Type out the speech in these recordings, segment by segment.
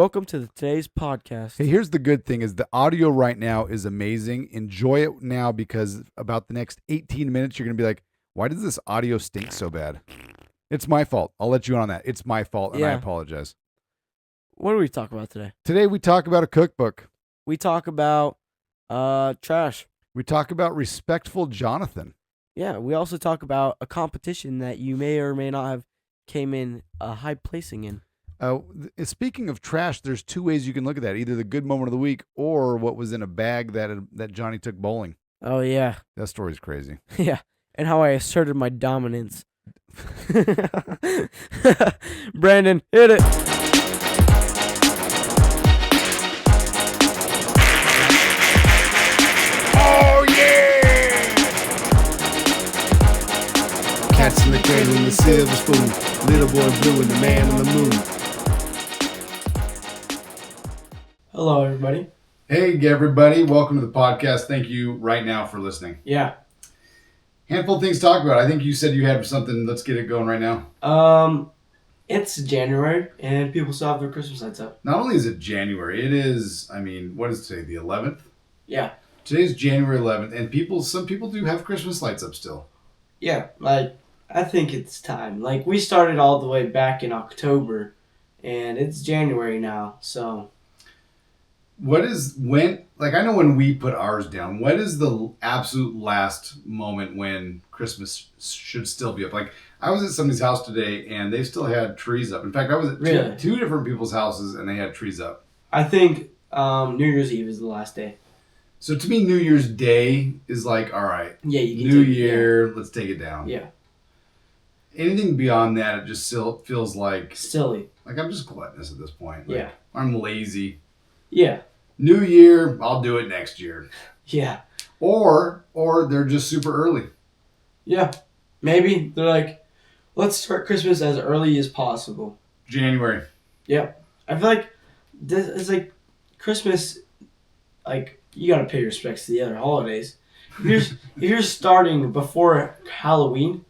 Welcome to today's podcast. Hey, here's the good thing is the audio right now is amazing. Enjoy it now because about the next 18 minutes, you're going to be like, why does this audio stink so bad? It's my fault. I'll let you in on that. It's my fault, and I apologize. What do we talk about today? Today, we talk about a cookbook. We talk about trash. We talk about respectful Jonathan. Yeah, we also talk about a competition that you may or may not have came in a high placing in. Speaking of trash, there's two ways you can look at that. Either the good moment of the week or what was in a bag that Johnny took bowling. Oh, yeah. That story's crazy. Yeah, and how I asserted my dominance. Brandon, hit it. Oh, yeah! Cats in the cradle and the silver spoon. Little boy blue and the man on the moon. Hello, everybody. Hey, everybody. Welcome to the podcast. Thank you right now for listening. Yeah. Handful of things to talk about. I think you said you had something. Let's get it going right now. It's January, and people still have their Christmas lights up. Not only is it January, it is, what is today, the 11th? Yeah. Today's January 11th, and some people do have Christmas lights up still. Yeah, I think it's time. We started all the way back in October, and it's January now, so... I know when we put ours down, what is the absolute last moment when Christmas should still be up? I was at somebody's house today, and they still had trees up. In fact, I was at two different people's houses, and they had trees up. I think New Year's Eve is the last day. So to me, New Year's Day is all right. Yeah, you can New Year, let's take it down. Yeah. Anything beyond that, it just still feels like... silly. I'm just gluttonous at this point. Yeah. I'm lazy. Yeah. New Year, I'll do it next year. Yeah. Or they're just super early. Yeah. Maybe they're like, let's start Christmas as early as possible. January. Yeah. I feel like it's Christmas, you gotta pay respects to the other holidays. If you're starting before Halloween,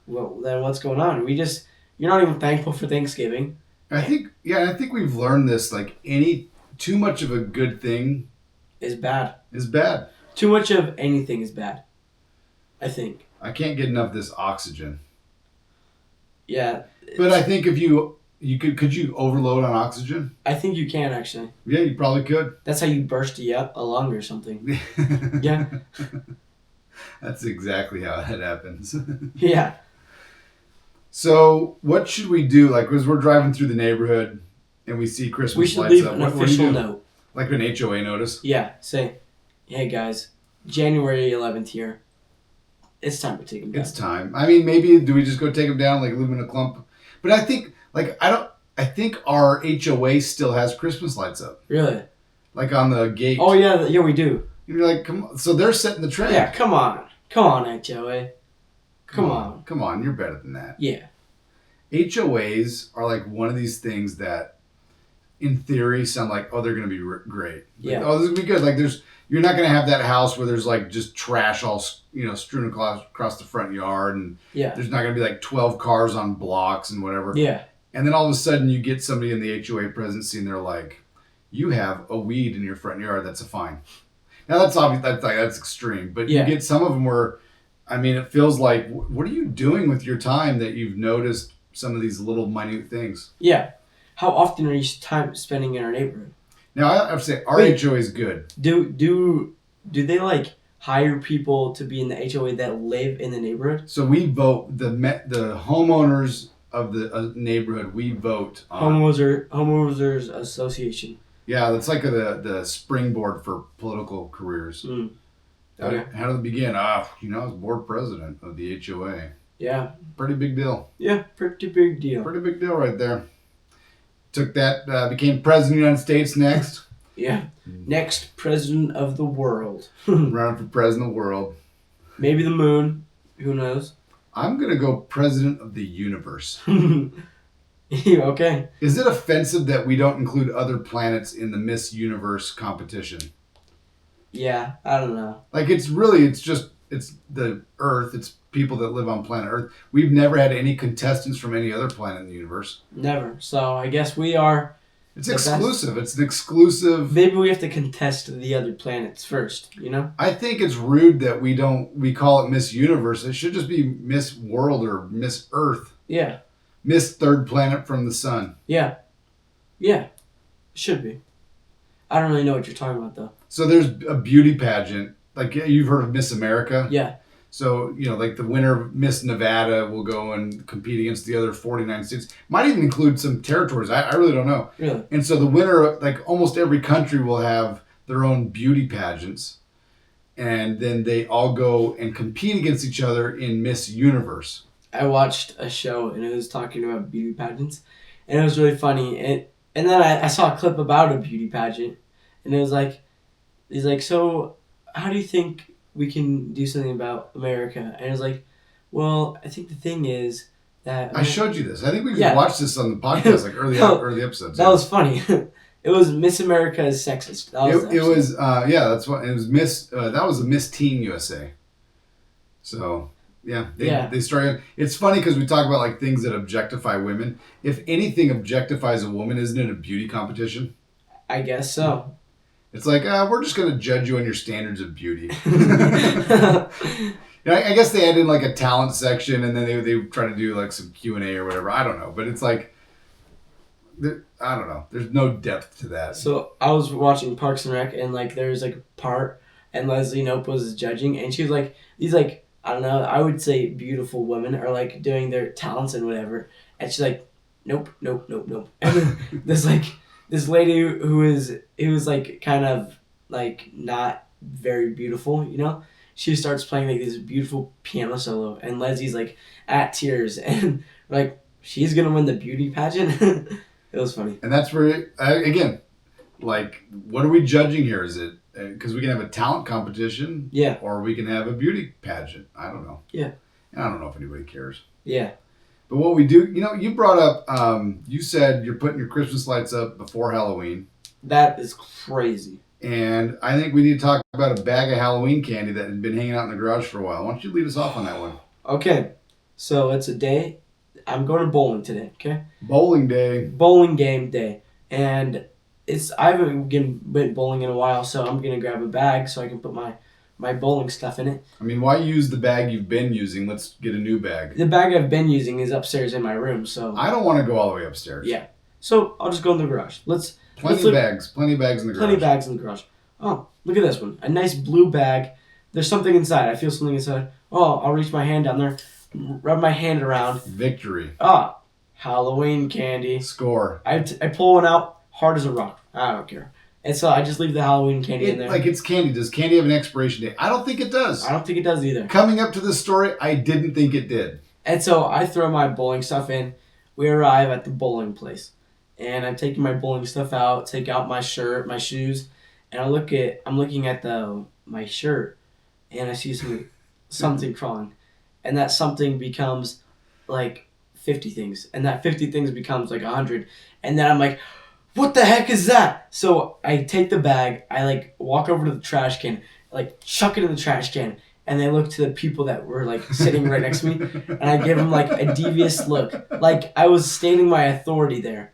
well, then what's going on? You're not even thankful for Thanksgiving. I think we've learned this, too much of a good thing is bad. Too much of anything is bad, I think. I can't get enough of this oxygen. Yeah. But I think if could you overload on oxygen? I think you can, actually. Yeah, you probably could. That's how you burst a lung or something. Yeah. That's exactly how it happens. Yeah. So what should we do? As we're driving through the neighborhood and we see Christmas lights up. We should leave an official note. Like an HOA notice? Yeah. Say, hey guys, January 11th here. It's time to take them down. It's time. Maybe do we just go take them down, leave them in a clump? But I think, I think our HOA still has Christmas lights up. Really? On the gate. Oh, yeah, we do. You're like, come on. So they're setting the trend. Yeah, come on, HOA. Come on, you're better than that. Yeah. HOAs are one of these things that, in theory, sound like, they're going to be great. Yeah. This is going to be good. You're not going to have that house where there's just trash all strewn across the front yard, and there's not going to be 12 cars on blocks and whatever. Yeah. And then all of a sudden you get somebody in the HOA presidency and they're like, you have a weed in your front yard, that's a fine. Now that's obvious, that's extreme, but you get some of them where, it feels like, what are you doing with your time that you've noticed some of these little minute things? Yeah. How often are you spending in our neighborhood? Now I have to say, our HOA is good. Do they hire people to be in the HOA that live in the neighborhood? So we vote, the homeowners of the neighborhood, we vote on. Homeowners Association. Yeah, that's the springboard for political careers. Mm. Okay. How did it begin? I was board president of the HOA. Yeah. Pretty big deal. Yeah, pretty big deal. Pretty big deal right there. Took that, became president of the United States next. Yeah. Next president of the world. Running for president of the world. Maybe the moon. Who knows? I'm going to go president of the universe. Okay. Is it offensive that we don't include other planets in the Miss Universe competition? Yeah, I don't know. It's the Earth. It's people that live on planet Earth. We've never had any contestants from any other planet in the universe. Never. So I guess we are It's exclusive. It's an exclusive. Maybe we have to contest the other planets first, you know? I think it's rude that we call it Miss Universe. It should just be Miss World or Miss Earth. Yeah. Miss Third Planet from the Sun. Yeah. Yeah. Should be. I don't really know what you're talking about, though. So there's a beauty pageant. Like, you've heard of Miss America? Yeah. So, like the winner of Miss Nevada will go and compete against the other 49 states. Might even include some territories. I really don't know. Really? And so the winner, like almost every country will have their own beauty pageants. And then they all go and compete against each other in Miss Universe. I watched a show and it was talking about beauty pageants. And it was really funny. And then I saw a clip about a beauty pageant. And it was like, he's like, so how do you think we can do something about America? And I was like, well, I think the thing is that... I showed you this. I think we could watch this on the podcast, like early episodes. That was funny. It was Miss America is sexist. That's what it was. That was a Miss Teen USA. So they started. It's funny because we talk about like things that objectify women. If anything objectifies a woman, isn't it a beauty competition? I guess so. It's like, we're just going to judge you on your standards of beauty. I guess they add in like a talent section and then they try to do like some Q&A or whatever. I don't know. But it's like, I don't know. There's no depth to that. So I was watching Parks and Rec and like there's like a part and Leslie Knope was judging and she was like, these like, I don't know, I would say beautiful women are like doing their talents and whatever. And she's like, nope. And then this lady who was like kind of like not very beautiful, you know, she starts playing like this beautiful piano solo and Leslie's like at tears and like she's gonna win the beauty pageant. It was funny. And that's where again, like, what are we judging here? Is it because we can have a talent competition, or we can have a beauty pageant? I don't know. And I don't know if anybody cares. But what we do, you brought up, you said you're putting your Christmas lights up before Halloween. That is crazy. And I think we need to talk about a bag of Halloween candy that had been hanging out in the garage for a while. Why don't you lead us off on that one? Okay. So it's a day. I'm going to bowling today, okay? Bowling day. Bowling game day. And I haven't been bowling in a while, so I'm going to grab a bag so I can put my bowling stuff in it. I mean, why use the bag you've been using? Let's get a new bag. The bag I've been using is upstairs in my room, so... I don't want to go all the way upstairs. Yeah. So I'll just go in the garage. Plenty of bags in the garage. Plenty of bags in the garage. Oh, look at this one. A nice blue bag. There's something inside. I feel something inside. Oh, I'll reach my hand down there, rub my hand around. Victory. Halloween candy. Score. I pull one out, hard as a rock. I don't care. And so I just leave the Halloween candy in there. Like, it's candy. Does candy have an expiration date? I don't think it does. I don't think it does either. Coming up to this story, I didn't think it did. And so I throw my bowling stuff in. We arrive at the bowling place. And I'm taking my bowling stuff out, take out my shirt, my shoes, and I'm looking at my shirt, and I see something crawling. And that something becomes like 50 things. And that 50 things becomes like 100. And then I'm like, what the heck is that? So I take the bag, I like walk over to the trash can, like chuck it in the trash can, and I look to the people that were like sitting right next to me, and I give them like a devious look, like I was stating my authority there.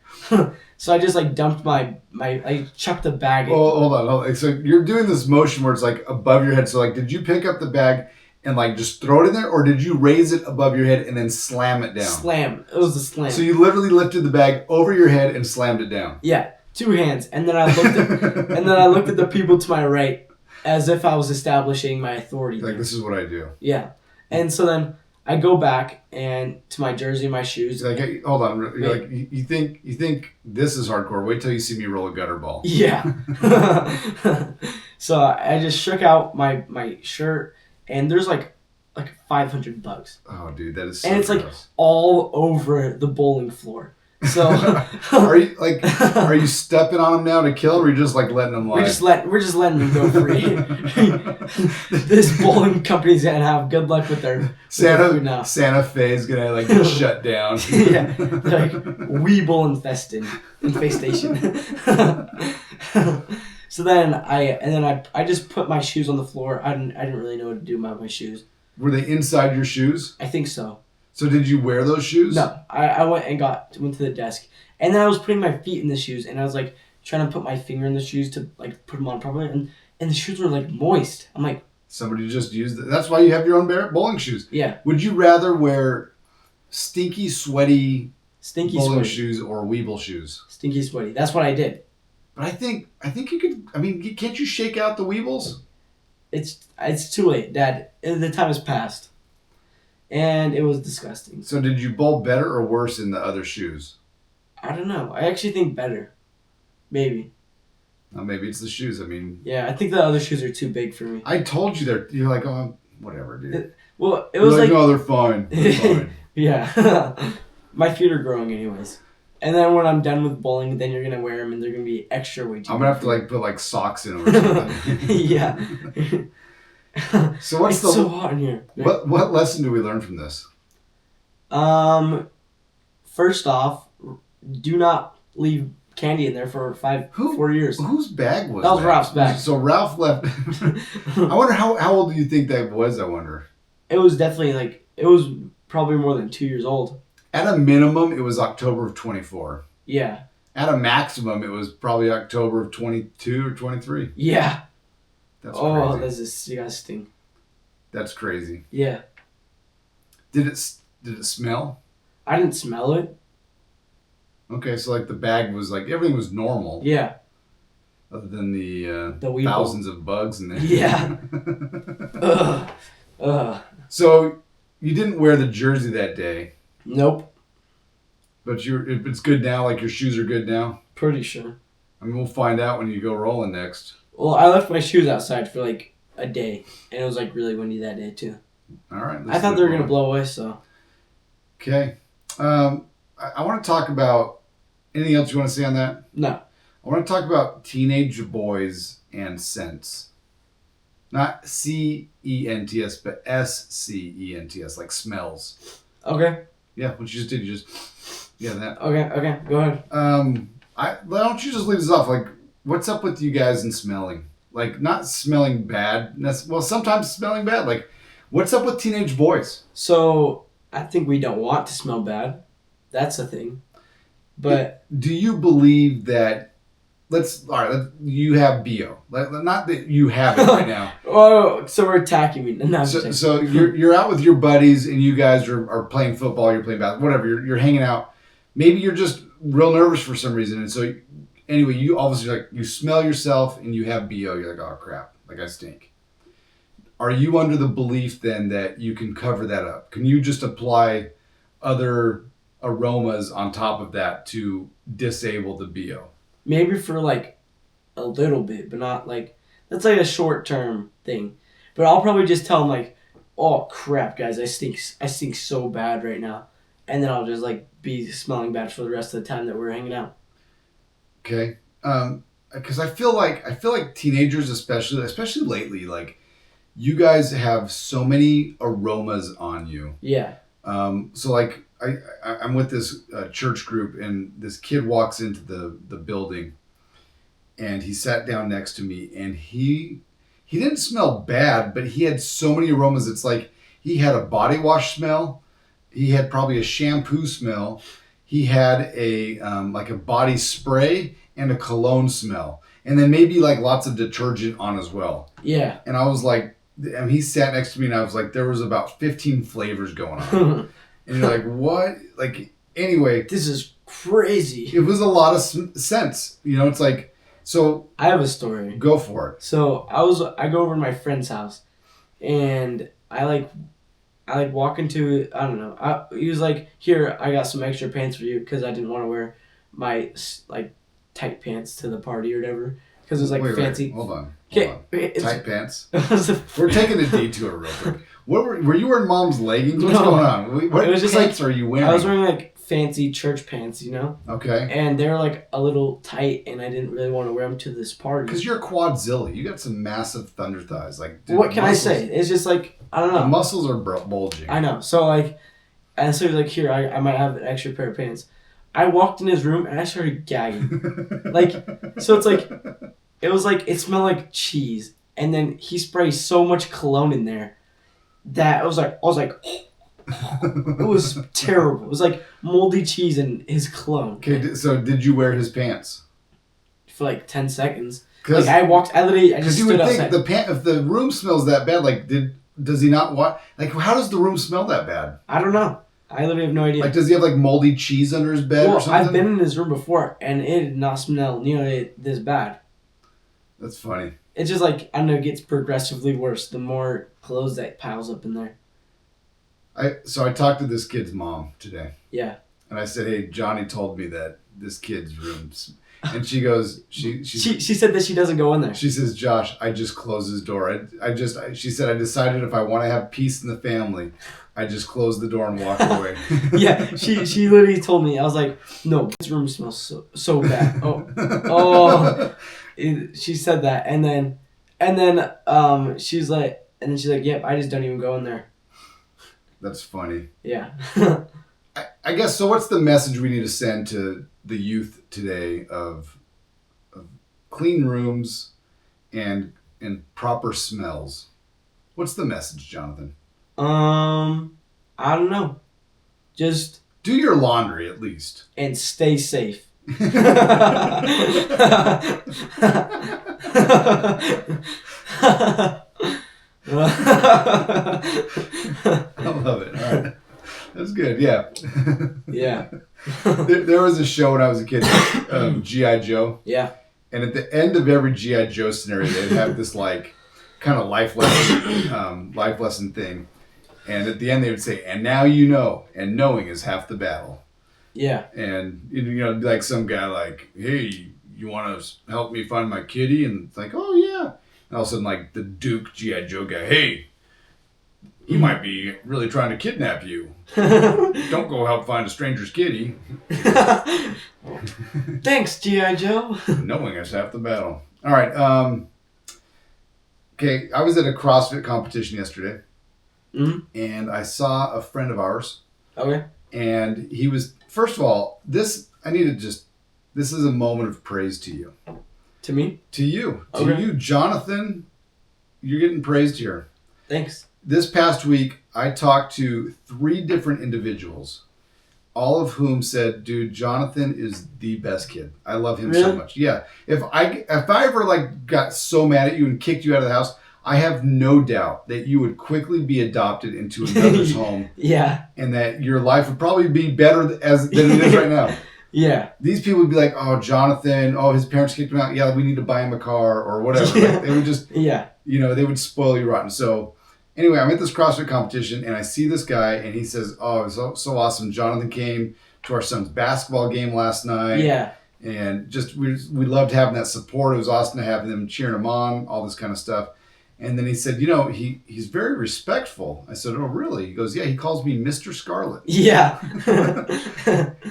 So I just like dumped I chucked the bag in. Oh, hold on. So you're doing this motion where it's like above your head. So like, did you pick up the bag and like just throw it in there, or did you raise it above your head and then slam it down? Slam. It was a slam. So you literally lifted the bag over your head and slammed it down. Yeah, 2 hands, and then I looked at the people to my right, as if I was establishing my authority. Like, this is what I do. Yeah, and so then I go back and to my jersey, my shoes. Like, hey, hold on. You're like, you think this is hardcore? Wait till you see me roll a gutter ball. Yeah. So I just shook out my shirt. And there's like 500 bugs. Oh, dude, that is so and it's gross. Like all over the bowling floor. So are you stepping on them now to kill, or are you just like letting them lie? We're just letting them go free. This bowling company's gonna have good luck with their food now. Santa Fe's gonna like get shut down. Yeah, like Weeble infestation. So then I just put my shoes on the floor. I didn't really know what to do about my shoes. Were they inside your shoes? I think so. So did you wear those shoes? No, I went to the desk And then I was putting my feet in the shoes, and I was like trying to put my finger in the shoes to like put them on properly, and the shoes were like moist. I'm like, somebody just used it. That's why you have your own bowling shoes. yeah. Would you rather wear stinky, sweaty bowling sweaty shoes or Weeble shoes? Stinky sweaty. That's what I did. But I think you could. I mean, can't you shake out the Weebles? It's too late, Dad. The time has passed, and it was disgusting. So did you bowl better or worse in the other shoes? I don't know. I actually think better. Maybe. Maybe it's the shoes. I mean, yeah, I think the other shoes are too big for me. I told you that. You're like, oh, whatever, dude. Well, it was like, no, they're fine. They're fine. Yeah, my feet are growing anyways. And then when I'm done with bowling, then you're gonna wear them, and they're gonna be extra way too. I'm gonna have to like put like socks in them or something. Yeah. So what's it's so hot in here. What lesson do we learn from this? First off, do not leave candy in there for 4 years. Whose bag was that? Was Ralph's bag. So Ralph left. I wonder how old do you think that was? I wonder. It was definitely it was probably more than 2 years old. At a minimum, it was October of 24. Yeah. At a maximum, it was probably October of 22 or 23. Yeah. That's crazy. That's disgusting. That's crazy. Yeah. Did it smell? I didn't smell it. Okay, so like the bag was like everything was normal. Yeah. Other than the thousands of bugs in there. Yeah. So you didn't wear the jersey that day. Nope. But it's good now. Like your shoes are good now. Pretty sure. I mean, we'll find out when you go rolling next. Well, I left my shoes outside for like a day, and it was like really windy that day too. All right. I thought they were gonna blow away. So. Okay. I want to talk about anything else you want to say on that? No. I want to talk about teenage boys and scents. Not C-E-N-T-S, but S-C-E-N-T-S, like smells. Okay. Yeah, what you just did, that. Okay, go ahead. Why don't you just leave this off? Like, what's up with you guys and smelling? Like, not smelling bad. Well, sometimes smelling bad. Like, what's up with teenage boys? So, I think we don't want to smell bad. That's the thing. But do you believe that? You have BO. Not that you have it right now. Oh, so we're attacking me. No, so you're out with your buddies and you guys are playing football. You're playing basketball. Whatever. You're hanging out. Maybe you're just real nervous for some reason, and so anyway, you obviously you smell yourself and you have BO. You're like, oh crap, like I stink. Are you under the belief then that you can cover that up? Can you just apply other aromas on top of that to disable the BO? Maybe for like a little bit, but not like that's like a short term thing. But I'll probably just tell them like, oh crap, guys, I stink so bad right now, and then I'll just like be smelling bad for the rest of the time that we're hanging out. Okay, because I feel like teenagers, especially lately, like you guys have so many aromas on you. Yeah. So like I'm with this church group, and this kid walks into the building, and he sat down next to me, and he didn't smell bad, but he had so many aromas. It's like he had a body wash smell, he had probably a shampoo smell, he had a like a body spray and a cologne smell, and then maybe like lots of detergent on as well. Yeah. And I was like, and he sat next to me, and I was like, there was about 15 flavors going on. And you're like, what? Like, anyway. This is crazy. It was a lot of scents. You know, it's like, so. I have a story. Go for it. So, I go over to my friend's house, and I walk into, I don't know. He was like, here, I got some extra pants for you, because I didn't want to wear my, like, tight pants to the party or whatever. Because it was, like, fancy. Hold on. Tight pants? We're taking a detour real quick. Were you wearing mom's leggings? What's going on? What pants are you wearing? I was wearing like fancy church pants, you know? Okay. And they're like a little tight, and I didn't really want to wear them to this party. Because you're quadzilla. You got some massive thunder thighs. Like, dude, what can I say? It's just like, I don't know. The muscles are bulging. I know. So like, and so he's like, here, I might have an extra pair of pants. I walked in his room and I started gagging. Like, so it's like, it was like, it smelled like cheese. And then he sprays so much cologne in there that I was like, It was terrible. It was like moldy cheese and his cologne. Okay, so did you wear his pants? For like 10 seconds. Like I just you stood would outside. think if the room smells that bad, like does he not want, like how does the room smell that bad? I don't know. I literally have no idea. Like does he have like moldy cheese under his bed or something? I've been in his room before and it did not smell nearly this bad. That's funny. It's just like, I don't know, it gets progressively worse the more clothes that piles up in there. So I talked to this kid's mom today. Yeah. And I said, hey, Johnny told me that this kid's room's, and she goes, she said that she doesn't go in there. She says, Josh, I just closed his door. She said, I decided if I want to have peace in the family, I just close the door and walk away. Yeah, she literally told me. I was like, no, this room smells so bad. She said that, and then she's like, yep, I just don't even go in there. That's funny. Yeah. I guess, so what's the message we need to send to the youth today of clean rooms and proper smells? What's the message, Jonathan? I don't know. Just do your laundry at least. And stay safe. I love it. All right. That's good. Yeah. Yeah. There was a show when I was a kid, G.I. Joe. Yeah. And at the end of every G.I. Joe scenario, they'd have this like kind of life lesson thing. And at the end they would say, and now you know, and knowing is half the battle. Yeah. And, like some guy like, hey, you want to help me find my kitty? And it's like, oh, yeah. And all of a sudden, like, the Duke G.I. Joe guy, hey, he might be really trying to kidnap you. Don't go help find a stranger's kitty. Thanks, G.I. Joe. Knowing is half the battle. All right. Okay, I was at a CrossFit competition yesterday. Mm-hmm. And I saw a friend of ours. Okay. And he was, first of all, this is a moment of praise to you. To me? To you. Okay. To you, Jonathan. You're getting praised here. Thanks. This past week, I talked to 3 different individuals, all of whom said, dude, Jonathan is the best kid. I love him so much. Yeah. If I ever like got so mad at you and kicked you out of the house, I have no doubt that you would quickly be adopted into another's home. Yeah. And that your life would probably be better than it is right now. Yeah. These people would be like, oh, Jonathan, his parents kicked him out. Yeah, we need to buy him a car or whatever. Yeah. Like, they would just, they would spoil you rotten. So anyway, I'm at this CrossFit competition and I see this guy and he says, oh, it was so awesome. Jonathan came to our son's basketball game last night. Yeah. And just, we loved having that support. It was awesome to have them cheering him on, all this kind of stuff. And then he said, he's very respectful. I said, oh, really? He goes, yeah, he calls me Mr. Scarlett. Yeah.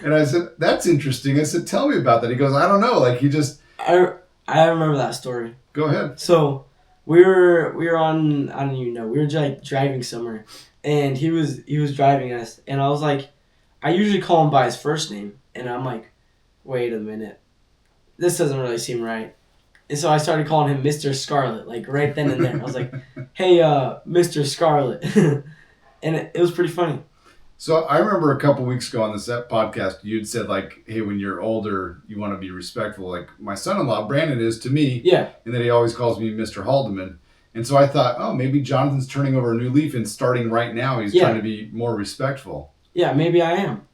And I said, that's interesting. I said, tell me about that. He goes, I don't know. Like, he just... I remember that story. Go ahead. So, we were on, I don't even know, we were like driving somewhere. And he was driving us. And I was like, I usually call him by his first name. And I'm like, wait a minute. This doesn't really seem right. And so I started calling him Mr. Scarlett, like right then and there. I was like, hey, Mr. Scarlett. And it was pretty funny. So I remember a couple weeks ago on this podcast, you'd said like, hey, when you're older, you want to be respectful. Like my son-in-law, Brandon, is to me. Yeah. And then he always calls me Mr. Haldeman. And so I thought, oh, maybe Jonathan's turning over a new leaf and starting right now, he's trying to be more respectful. Yeah, maybe I am.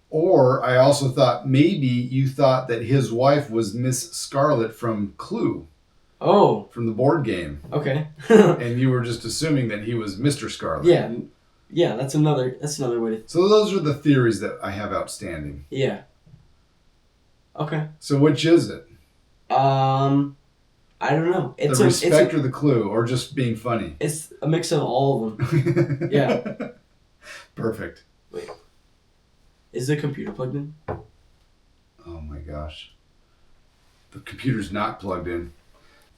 Or I also thought maybe you thought that his wife was Miss Scarlett from Clue. Oh. From the board game. Okay. And you were just assuming that he was Mr. Scarlett. Yeah. Yeah, that's another way to... So those are the theories that I have outstanding. Yeah. Okay. So which is it? I don't know. It's the respect or the clue, or just being funny? It's a mix of all of them. Yeah. Perfect. Wait. Is the computer plugged in? Oh my gosh. The computer's not plugged in.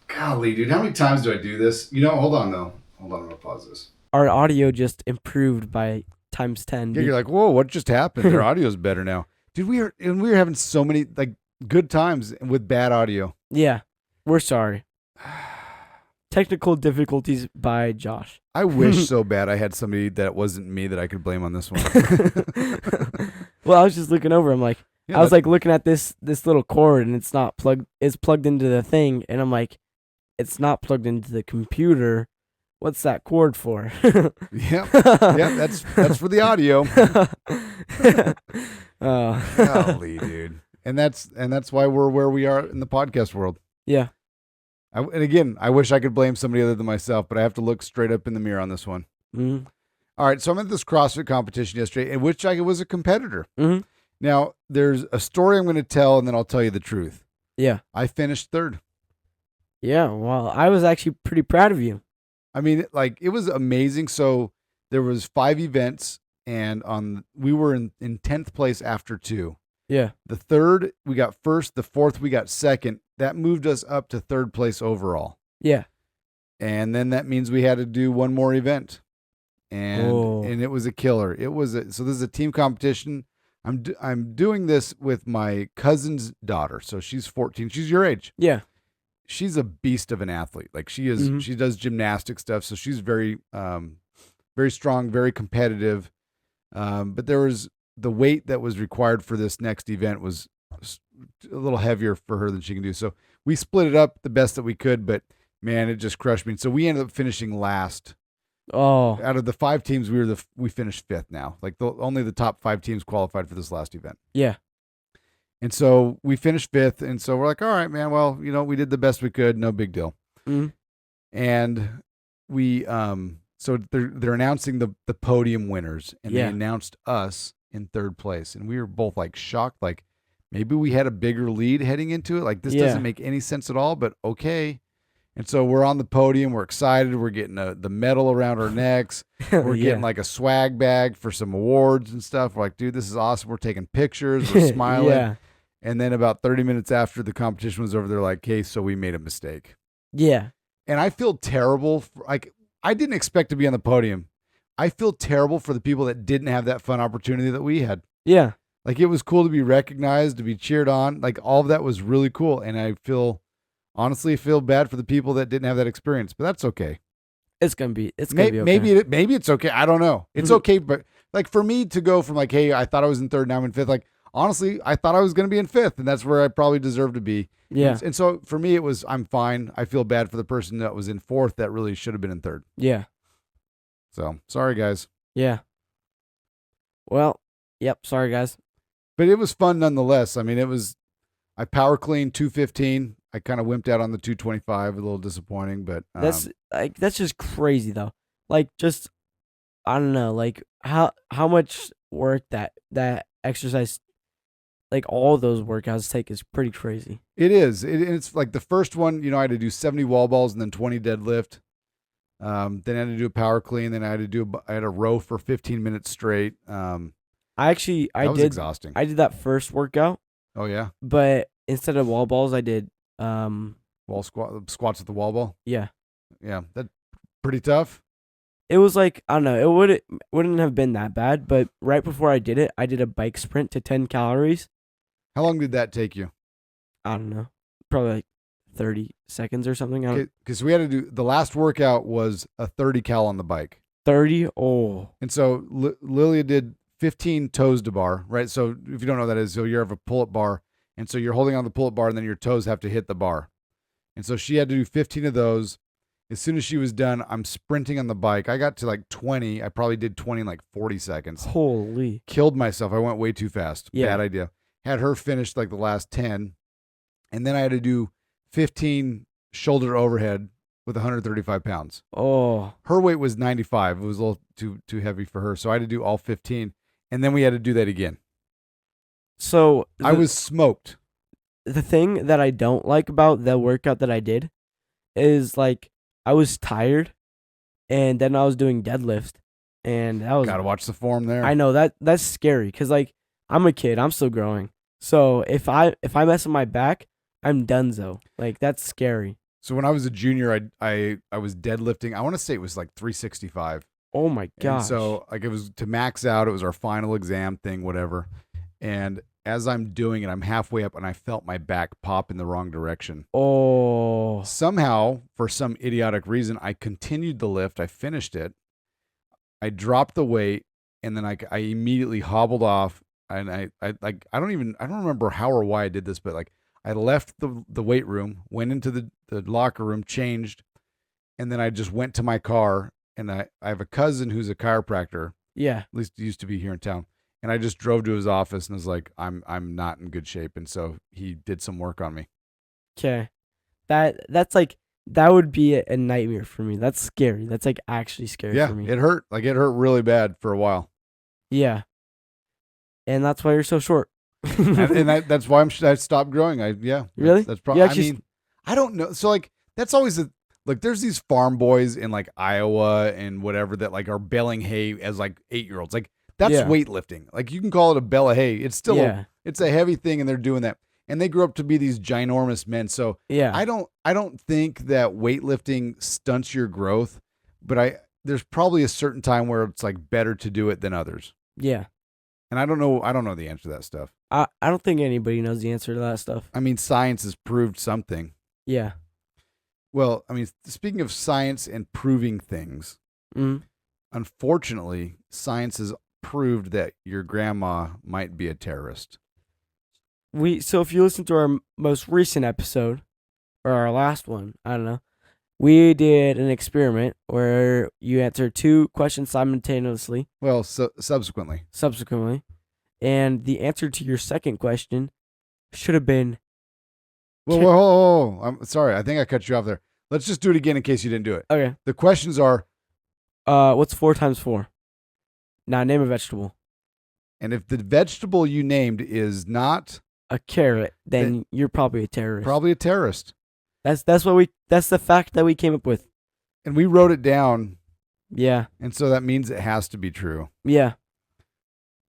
Golly, dude, how many times do I do this? Hold on, though. Hold on, I'm going to pause this. Our audio just improved by times 10. Yeah, you're like, whoa, what just happened? Their audio's better now. Dude, we were having so many good times with bad audio. Yeah, we're sorry. Technical difficulties by Josh. I wish so bad I had somebody that wasn't me that I could blame on this one. Well, I was just looking over. I'm like, Yeah, I was like looking at this little cord, and it's not plugged. It's plugged into the thing, and I'm like, it's not plugged into the computer. What's that cord for? Yep. That's for the audio. Golly, dude. And that's why we're where we are in the podcast world. Yeah. And again, I wish I could blame somebody other than myself, but I have to look straight up in the mirror on this one. Mm-hmm. All right, so I'm at this CrossFit competition yesterday, in which I was a competitor. Mm-hmm. Now, there's a story I'm going to tell, and then I'll tell you the truth. Yeah. I finished third. Yeah. Well, I was actually pretty proud of you. I mean, like, it was amazing. So there was 5 events, and we were in 10th place after 2. Yeah. The third, we got first. The fourth, we got second. That moved us up to 3rd place overall. Yeah. And then that means we had to do one more event. And it was a killer. So this is a team competition. I'm doing this with my cousin's daughter. So she's 14. She's your age. Yeah. She's a beast of an athlete. Like she is, She does gymnastic stuff. So she's very, very strong, very competitive. But there was the weight that was required for this next event was a little heavier for her than she can do. So we split it up the best that we could, but man, it just crushed me. So we ended up finishing last. Oh, Out of the 5 teams, we finished 5th now. Like only the top 5 teams qualified for this last event. Yeah. And so we finished 5th. And so we're like, all right, man, well, we did the best we could. No big deal. Mm-hmm. And we, so they're announcing the podium winners, and they announced us in 3rd place. And we were both like shocked. Like maybe we had a bigger lead heading into it. Like this doesn't make any sense at all, but okay. And so we're on the podium. We're excited. We're getting the medal around our necks. We're getting like a swag bag for some awards and stuff. We're like, dude, this is awesome. We're taking pictures. We're smiling. Yeah. And then about 30 minutes after the competition was over, they're like, hey, so we made a mistake. Yeah. And I feel terrible. I didn't expect to be on the podium. I feel terrible for the people that didn't have that fun opportunity that we had. Yeah. Like it was cool to be recognized, to be cheered on. Like all of that was really cool. And I honestly feel bad for the people that didn't have that experience, but that's okay. It's gonna be okay. Maybe it's okay. I don't know. It's okay, but like for me to go from like, hey, I thought I was in 3rd, now I'm in 5th. Like honestly, I thought I was going to be in 5th, and that's where I probably deserve to be. Yeah. And so for me, I'm fine. I feel bad for the person that was in 4th that really should have been in 3rd. Yeah. So sorry, guys. Yeah. Well, yep. Sorry, guys. But it was fun nonetheless. I mean, I power cleaned 215. I kind of wimped out on the 225, a little disappointing, but that's just crazy though. Like just I don't know, like how much work that exercise, like all those workouts take is pretty crazy. It is. It's like the first one, I had to do 70 wall balls and then 20 deadlift. Then I had to do a power clean. Then I had a row for 15 minutes straight. That was exhausting. I did that first workout. Oh yeah. But instead of wall balls, I did squats with the wall ball. Yeah. Yeah, that's pretty tough. It was like, I don't know, it wouldn't have been that bad, but right before I did it, I did a bike sprint to 10 calories. How long did that take you? I don't know. Probably like 30 seconds or something. Because we had to do, the last workout was a 30 cal on the bike. 30? Oh. And so Lilia did 15 toes to bar, right? So if you don't know what that is, so you have a pull-up bar. And so you're holding on the pull-up bar and then your toes have to hit the bar. And so she had to do 15 of those. As soon as she was done, I'm sprinting on the bike. I got to like 20. I probably did 20 in like 40 seconds. Holy. Killed myself. I went way too fast. Yeah. Bad idea. Had her finish like the last 10. And then I had to do 15 shoulder overhead with 135 pounds. Oh. Her weight was 95. It was a little too heavy for her. So I had to do all 15. And then we had to do that again. So I was smoked. The thing that I don't like about the workout that I did is like I was tired, and then I was doing deadlift, and that was gotta watch the form there. I know that's scary because like I'm a kid, I'm still growing. So if I mess with my back, I'm donezo. Like that's scary. So when I was a junior, I was deadlifting. I want to say it was like 365. Oh my gosh. And so like it was to max out. It was our final exam thing, whatever. And as I'm doing it, I'm halfway up and I felt my back pop in the wrong direction. Oh. Somehow, for some idiotic reason, I continued the lift. I finished it. I dropped the weight, and then I immediately hobbled off. And I don't remember how or why I did this, but like I left the weight room, went into the locker room, changed, and then I just went to my car. And I have a cousin who's a chiropractor. Yeah. At least he used to be here in town. And I just drove to his office and was like, I'm not in good shape. And so he did some work on me. Okay. That's like, that would be a nightmare for me. That's scary. That's like actually scary for me. It hurt. Like it hurt really bad for a while. Yeah. And that's why you're so short. and that's why I stopped growing. Really? That's probably, I mean, I don't know. So like, that's always like there's these farm boys in like Iowa and whatever that like are baling hay as like 8-year-olds. Like that's weightlifting. Like you can call it a bale of hay. It's still it's a heavy thing and they're doing that. And they grew up to be these ginormous men. So I don't think that weightlifting stunts your growth, but there's probably a certain time where it's like better to do it than others. Yeah. And I don't know the answer to that stuff. I don't think anybody knows the answer to that stuff. I mean, science has proved something. Yeah. Well, I mean, speaking of science and proving things, unfortunately, science has proved that your grandma might be a terrorist. So if you listen to our most recent episode, or our last one, I don't know, we did an experiment where you answer 2 questions simultaneously. Well, subsequently. And the answer to your second question should have been... Whoa. I'm sorry. I think I cut you off there. Let's just do it again in case you didn't do it. Okay. The questions are... what's 4 times 4? Now name a vegetable. And if the vegetable you named is not... a carrot, then you're probably a terrorist. Probably a terrorist. That's the fact that we came up with. And we wrote it down. Yeah. And so that means it has to be true. Yeah.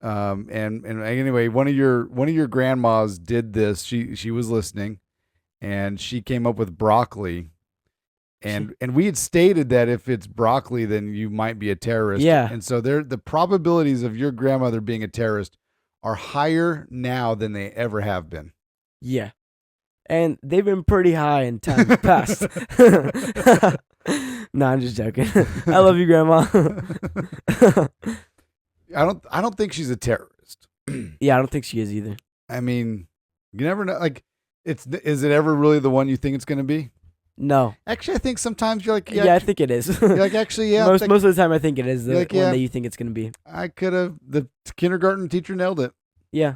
And anyway, one of your grandmas did this. She was listening, and she came up with broccoli. And we had stated that if it's broccoli, then you might be a terrorist. Yeah. And so the probabilities of your grandmother being a terrorist are higher now than they ever have been. Yeah. And they've been pretty high in times past. No, I'm just joking. I love you, Grandma. I don't think she's a terrorist. Yeah, I don't think she is either. I mean, you never know. Like, is it ever really the one you think it's going to be? No. Actually, I think sometimes you're like, yeah, I think it is. You're like, actually, yeah. Most of the time, I think it is the like, one that you think it's going to be. I could have. The kindergarten teacher nailed it. Yeah.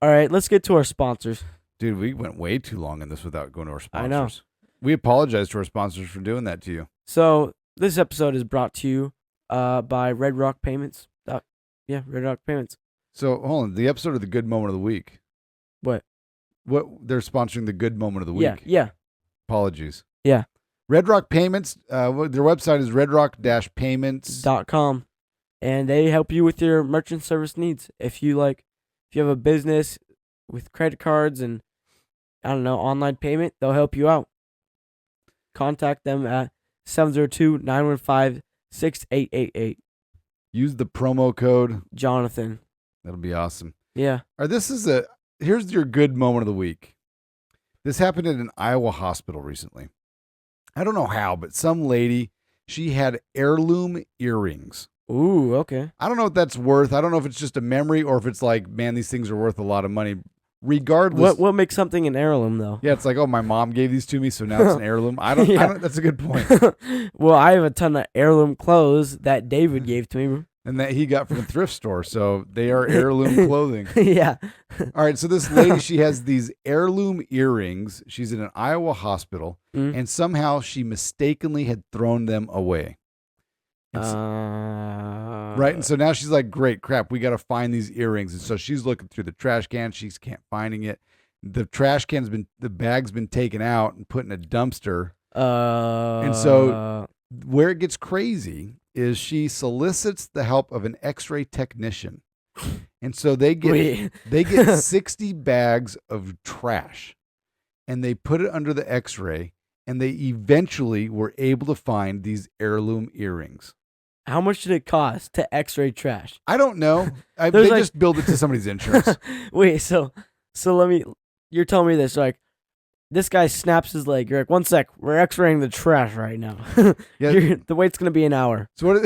All right, let's get to our sponsors. Dude, we went way too long in this without going to our sponsors. I know. We apologize to our sponsors for doing that to you. So this episode is brought to you by Red Rock Payments. Red Rock Payments. So hold on, the episode of the good moment of the week. What they're sponsoring the good moment of the week. Yeah. Apologies. Yeah. Red Rock Payments. Their website is redrock-payments.com, and they help you with your merchant service needs. If you have a business with credit cards and I don't know, online payment, they'll help you out. Contact them at 702-915-6888. Use the promo code Jonathan. That'll be awesome. Yeah. All right, here's your good moment of the week. This happened at an Iowa hospital recently. I don't know how, but some lady, she had heirloom earrings. Ooh, okay. I don't know what that's worth. I don't know if it's just a memory or if it's like, man, these things are worth a lot of money. Regardless. What makes something an heirloom, though? Yeah, it's like, oh, my mom gave these to me, so now it's an heirloom. I don't. That's a good point. Well, I have a ton of heirloom clothes that David gave to me. And that he got from a thrift store, so they are heirloom clothing. Yeah. All right, so this lady, she has these heirloom earrings. She's in an Iowa hospital, and somehow she mistakenly had thrown them away. Right, and so now she's like, great, crap, we got to find these earrings. And so she's looking through the trash can. She can't finding it. The bag's been taken out and put in a dumpster. And so where it gets crazy is she solicits the help of an X-ray technician. And so they get 60 bags of trash and they put it under the X-ray, and they eventually were able to find these heirloom earrings. How much did it cost to X-ray trash? I don't know. They There's like- just billed it to somebody's insurance. Wait, so you're telling me this, like, this guy snaps his leg. You're like, 1 sec, we're X-raying the trash right now. Yeah. The wait's gonna be an hour. So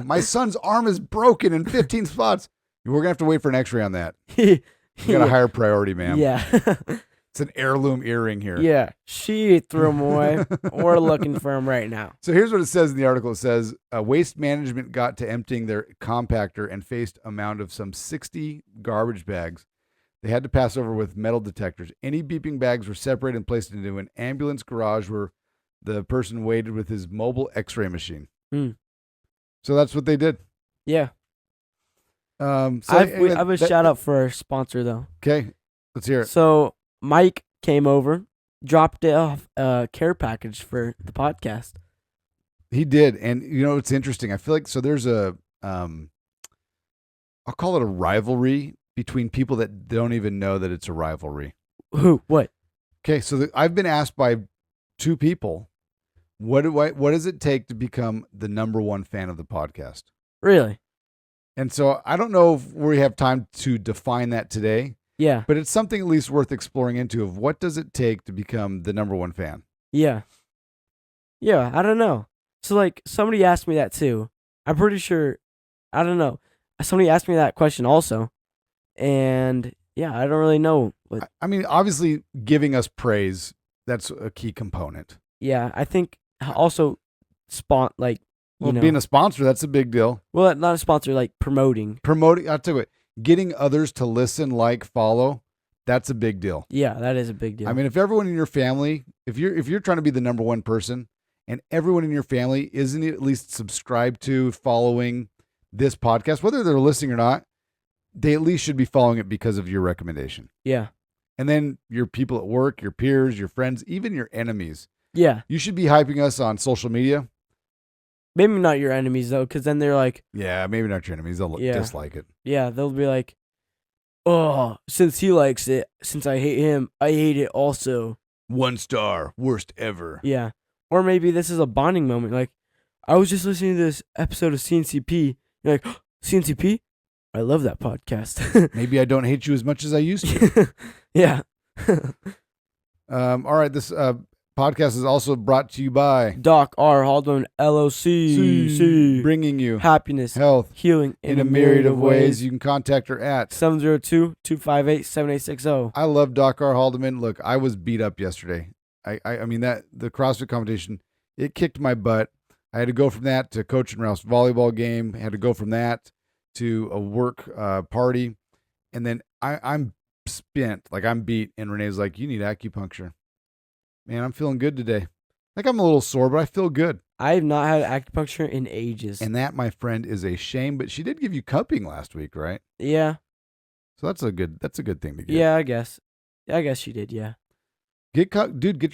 my son's arm is broken in 15 spots. We're gonna have to wait for an X-ray on that. You got a higher priority, ma'am. Yeah. It's an heirloom earring here. Yeah. She threw him away. We're looking for him right now. So here's what it says in the article. It says Waste Management got to emptying their compactor and faced a mound of some 60 garbage bags. They had to pass over with metal detectors. Any beeping bags were separated and placed into an ambulance garage where the person waited with his mobile X-ray machine. So that's what they did. Yeah. So I have a shout out for our sponsor though. Okay, let's hear it. So Mike came over, dropped off a care package for the podcast. He did, and you know it's interesting. I feel like there's a I'll call it a rivalry between people that don't even know that it's a rivalry. Who? What? Okay, so I've been asked by 2 people, what does it take to become the number 1 fan of the podcast? Really? And so I don't know if we have time to define that today, Yeah. but it's something at least worth exploring into of what does it take to become the number 1 fan? Yeah. Yeah, I don't know. So like somebody asked me that too. I'm pretty sure, I don't know. Somebody asked me that question also. And yeah, I don't really know. I mean, obviously giving us praise, that's a key component. Yeah, I think also Being a sponsor, that's a big deal. Well, not a sponsor, like promoting. I'll tell you what, getting others to listen, like, follow, that's a big deal. Yeah, that is a big deal. I mean, if everyone in your family, if you're trying to be the number 1 person and everyone in your family isn't at least subscribed to, following this podcast, whether they're listening or not, they at least should be following it because of your recommendation. Yeah. And then your people at work, your peers, your friends, even your enemies. Yeah. You should be hyping us on social media. Maybe not your enemies though, because then they're like, yeah, maybe not your enemies. They'll dislike it. Yeah, they'll be like, oh, since he likes it, since I hate him, I hate it also. 1 star, worst ever. Yeah. Or maybe this is a bonding moment. Like, I was just listening to this episode of CNCP. You're like, oh, CNCP? I love that podcast. Maybe I don't hate you as much as I used to. Yeah. All right, this podcast is also brought to you by Doc R. Haldeman, LOC. bringing you happiness, health, healing in a myriad of ways. You can contact her at 702-258-7860. I love Doc R. Haldeman. Look, I was beat up yesterday. I mean, that the CrossFit competition, it kicked my butt. I had to go from that to coaching Ralph's volleyball game. I had to go from that to a work party. And then I'm spent, like I'm beat. And Renee's like, you need acupuncture. Man, I'm feeling good today. Like I'm a little sore, but I feel good. I have not had acupuncture in ages. And that, my friend, is a shame. But she did give you cupping last week, right? Yeah. So that's a good thing to get. Yeah, I guess she did. Yeah. Get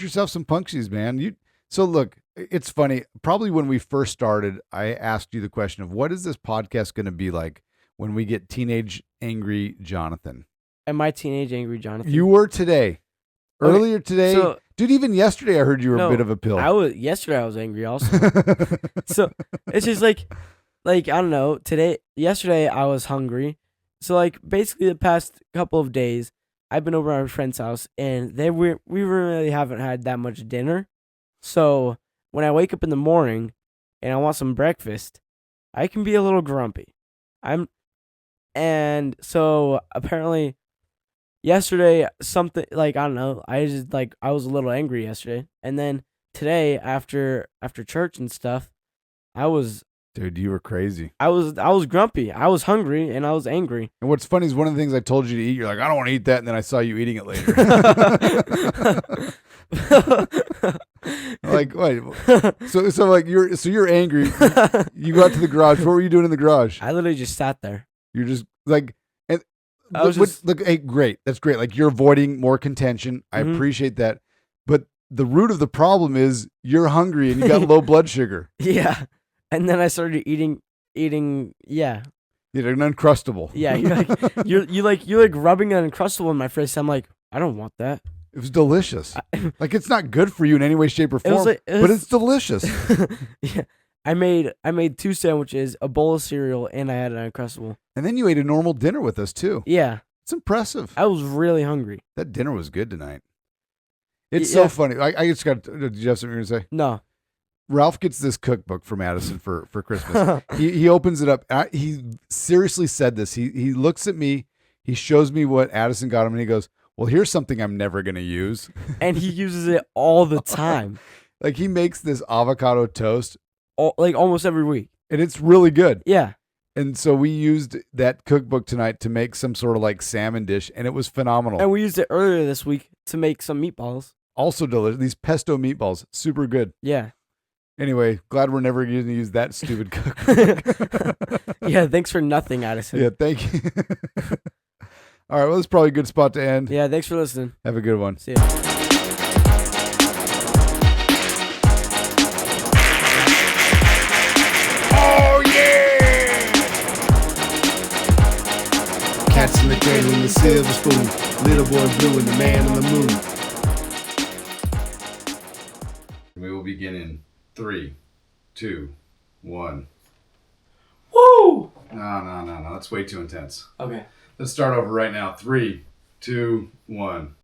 yourself some punksies, man. So look, it's funny. Probably when we first started, I asked you the question of what is this podcast going to be like when we get teenage angry Jonathan? Am I teenage angry Jonathan? You were today. Earlier today. So, dude, even yesterday I heard you were a bit of a pill. Yesterday I was angry also. So it's just like I don't know. Yesterday I was hungry. So like basically the past couple of days I've been over at my friend's house and we really haven't had that much dinner. So when I wake up in the morning and I want some breakfast, I can be a little grumpy. And so apparently yesterday something like I don't know, I was a little angry yesterday. And then today after church and stuff, Dude, you were crazy. I was grumpy. I was hungry and I was angry. And what's funny is one of the things I told you to eat, you're like, I don't want to eat that, and then I saw you eating it later. Like, wait. So like you're angry. You go out to the garage. What were you doing in the garage? I literally just sat there. You're just like, and look, hey, great. That's great. Like you're avoiding more contention. I appreciate that. But the root of the problem is you're hungry and you got low blood sugar. Yeah. And then I started eating. Yeah. You're an Uncrustable. Yeah. You're like rubbing an Uncrustable in my face. I'm like, I don't want that. It was delicious. Like it's not good for you in any way, shape, or form, but it's delicious. Yeah. I made 2 sandwiches, a bowl of cereal, and I had an Uncrustable. And then you ate a normal dinner with us too. Yeah. It's impressive. I was really hungry. That dinner was good tonight. It's so funny. I just got. Did you have something to say? No. Ralph gets this cookbook from Addison for Christmas. he opens it up. He seriously said this. He looks at me. He shows me what Addison got him, and he goes, "Well, here's something I'm never gonna use." And he uses it all the time. Like he makes this avocado toast, like almost every week, and it's really good. Yeah. And so we used that cookbook tonight to make some sort of like salmon dish, and it was phenomenal. And we used it earlier this week to make some meatballs. Also delicious. These pesto meatballs, super good. Yeah. Anyway, glad we're never going to use that stupid cookbook. Yeah, thanks for nothing, Addison. Yeah, thank you. All right, well, this is probably a good spot to end. Yeah, thanks for listening. Have a good one. See ya. Cats in the cradle and the silver spoon. Little boy blue and the man on the moon. We will begin in 3, 2, 1. Woo! No. That's way too intense. Okay. Let's start over right now. 3, 2, 1.